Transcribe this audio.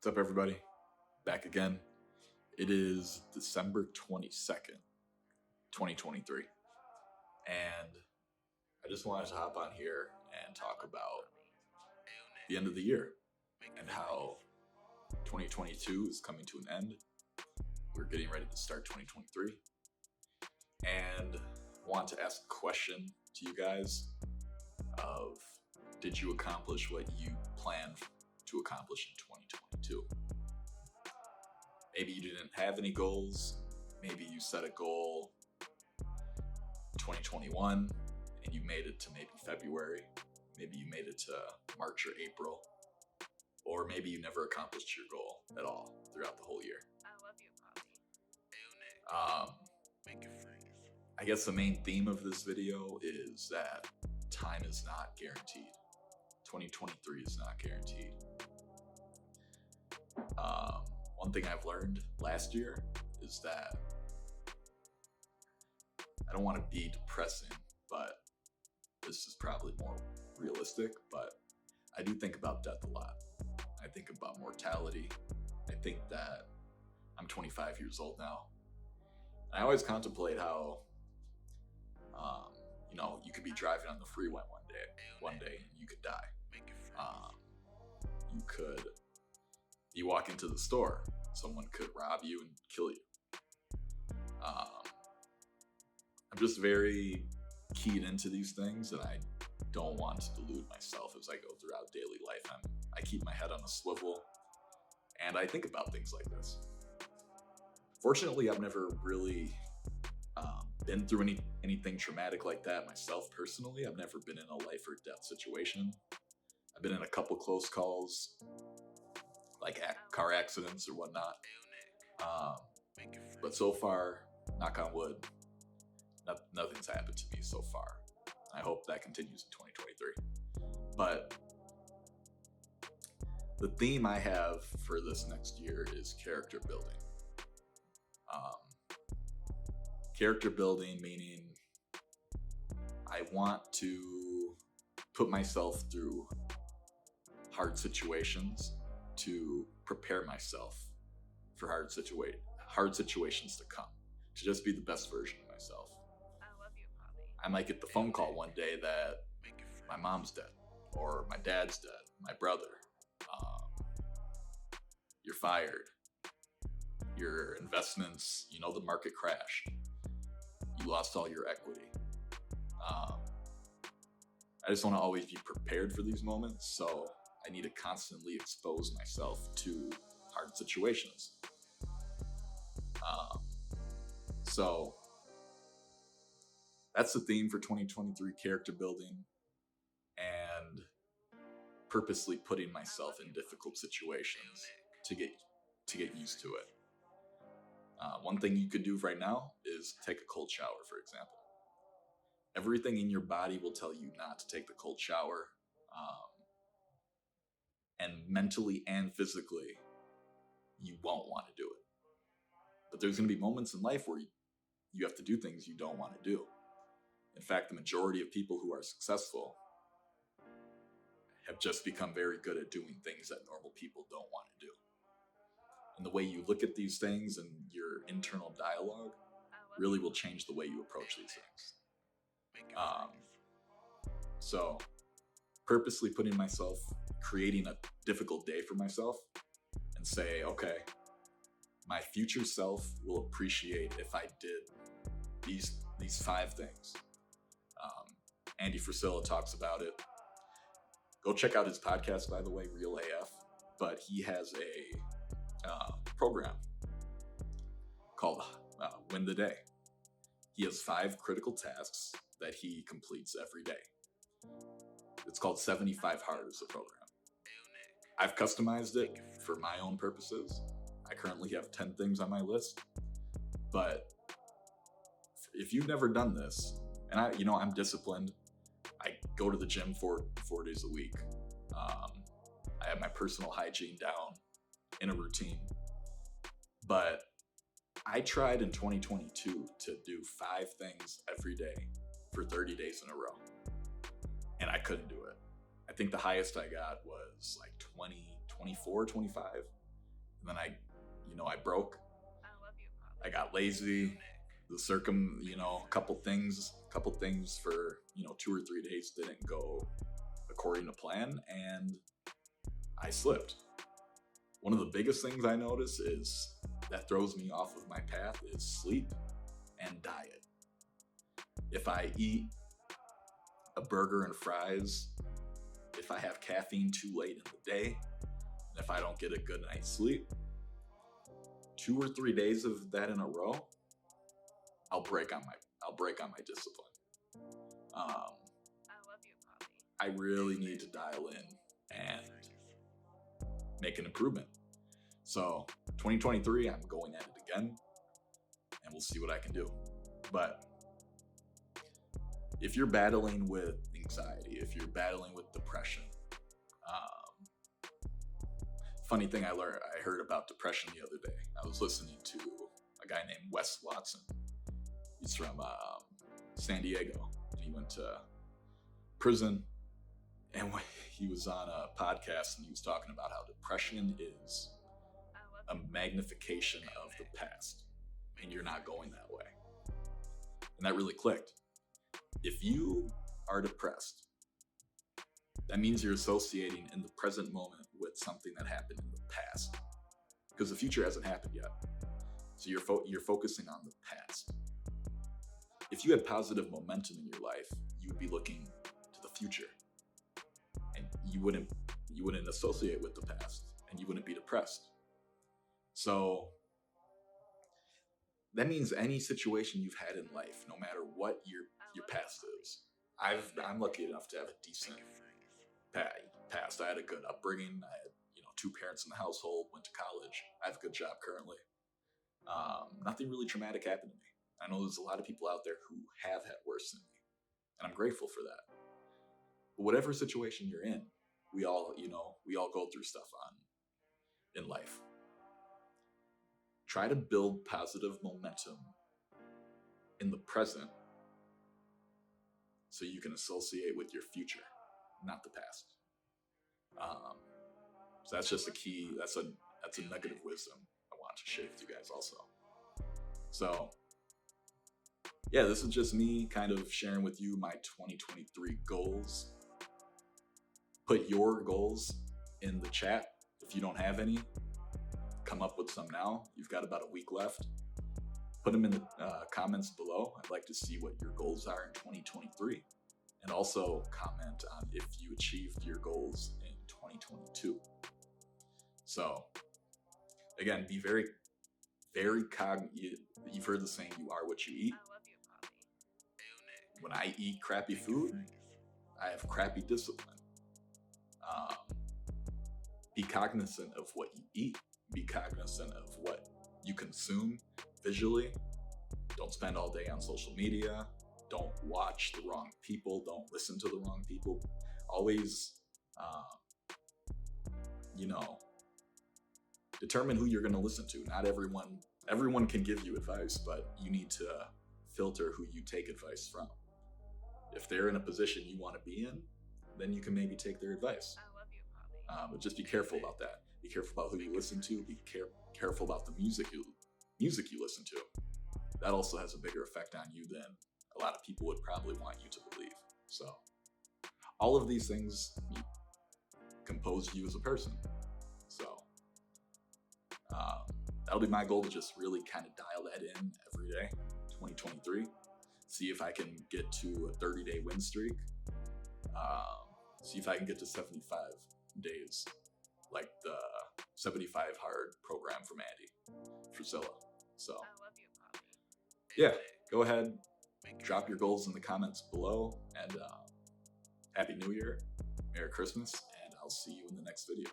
What's up, everybody? Back again. It is December 22nd, 2023. And I just wanted to hop on here and talk about the end of the year and how 2022 is coming to an end. We're getting ready to start 2023. And I want to ask a question to you guys of, did you accomplish what you planned to accomplish in 2022? Maybe you didn't have any goals. Maybe you set a goal 2021 and you made it to maybe February. Maybe you made it to March or April. Or maybe you never accomplished your goal at all throughout the whole year. I love you, Poppy. I guess the main theme of this video is that time is not guaranteed. 2023 is not guaranteed. One thing I've learned last year is that I don't want to be depressing, but this is probably more realistic, but I do think about death a lot. I think about mortality. I think that I'm 25 years old now. I always contemplate how, you could be driving on the freeway one day and you could die. You could you walk into the store, someone could rob you and kill you. I'm just very keyed into these things, and I don't want to delude myself as I go throughout daily life. I keep my head on a swivel, and I think about things like this. Fortunately, I've never really been through anything traumatic like that myself personally. I've never been in a life or death situation. I've been in a couple close calls, like car accidents or whatnot. But so far, knock on wood, nothing's happened to me so far. I hope that continues in 2023. But the theme I have for this next year is character building. Character building meaning I want to put myself through hard situations to prepare myself for hard situations to come, to just be the best version of myself. I love you, Poppy. I might get the phone call one day that my mom's dead, or my dad's dead, my brother. You're fired. Your investments, the market crashed. You lost all your equity. I just want to always be prepared for these moments, so I need to constantly expose myself to hard situations. So that's the theme for 2023, character building and purposely putting myself in difficult situations to get used to it. One thing you could do right now is take a cold shower, for example. Everything in your body will tell you not to take the cold shower. And mentally and physically, you won't want to do it. But there's going to be moments in life where you have to do things you don't want to do. In fact, the majority of people who are successful have just become very good at doing things that normal people don't want to do. And the way you look at these things and your internal dialogue really will change the way you approach these things. So purposely creating a difficult day for myself and say, okay, my future self will appreciate if I did these 5 things. Andy Frisella talks about it. Go check out his podcast, by the way, Real AF. But he has a program called Win the Day. He has 5 critical tasks that he completes every day. It's called 75 Hard as a program. I've customized it for my own purposes. I currently have 10 things on my list. But if you've never done this, and I'm disciplined. I go to the gym 4 days a week. I have my personal hygiene down in a routine. But I tried in 2022 to do 5 things every day for 30 days in a row. And I couldn't do it. I think the highest I got was like 20, 24, 25. And then I broke. I love you, Poppy. I got lazy. A couple things for 2 or 3 days didn't go according to plan, and I slipped. One of the biggest things I notice is that throws me off of my path is sleep and diet. If I eat a burger and fries, if I have caffeine too late in the day, and if I don't get a good night's sleep, 2 or 3 days of that in a row, I'll break on my discipline. I love you, Poppy. I really need to dial in and make an improvement. So 2023, I'm going at it again, and we'll see what I can do. But if you're battling with anxiety, if you're battling with depression, funny thing I heard about depression the other day. I was listening to a guy named Wes Watson. He's from San Diego. He went to prison, and he was on a podcast, and he was talking about how depression is a magnification of the past, and you're not going that way. And that really clicked. If you are depressed, that means you're associating in the present moment with something that happened in the past, because the future hasn't happened yet. So you're focusing on the past. If you had positive momentum in your life, you would be looking to the future, and you wouldn't associate with the past, and you wouldn't be depressed. So that means any situation you've had in life, no matter what your past is. I'm lucky enough to have a decent past. I had a good upbringing. I had 2 parents in the household, went to college. I have a good job currently. Nothing really traumatic happened to me. I know there's a lot of people out there who have had worse than me, and I'm grateful for that. But whatever situation you're in, we all go through stuff in life. Try to build positive momentum in the present so you can associate with your future, not the past. So that's just a key. That's a nugget of wisdom I want to share with you guys also. So yeah, this is just me kind of sharing with you my 2023 goals. Put your goals in the chat. If you don't have any, come up with some now. You've got about a week left. Put them in the comments below. I'd like to see what your goals are in 2023. And also comment on if you achieved your goals in 2022. So again, be very, very cognizant. You've heard the saying, you are what you eat. I love you, Poppy. When I eat crappy food, I have crappy discipline. Be cognizant of what you eat. Be cognizant of what you consume visually. Don't spend all day on social media. Don't watch the wrong people. Don't listen to the wrong people. Always, determine who you're going to listen to. Not everyone can give you advice, but you need to filter who you take advice from. If they're in a position you want to be in, then you can maybe take their advice. I love you, Poppy. But just be careful about that. Be careful about who you listen to. Be careful about the music you listen to. That also has a bigger effect on you than a lot of people would probably want you to believe. So all of these things compose you as a person. So that'll be my goal, to just really kind of dial that in every day, 2023. See if I can get to a 30-day win streak. See if I can get to 75 days, like the 75 Hard program from Andy Frisella. So I love you, Poppy. yeah, go ahead, drop your goals in the comments below, and Happy New Year, Merry Christmas, and I'll see you in the next video.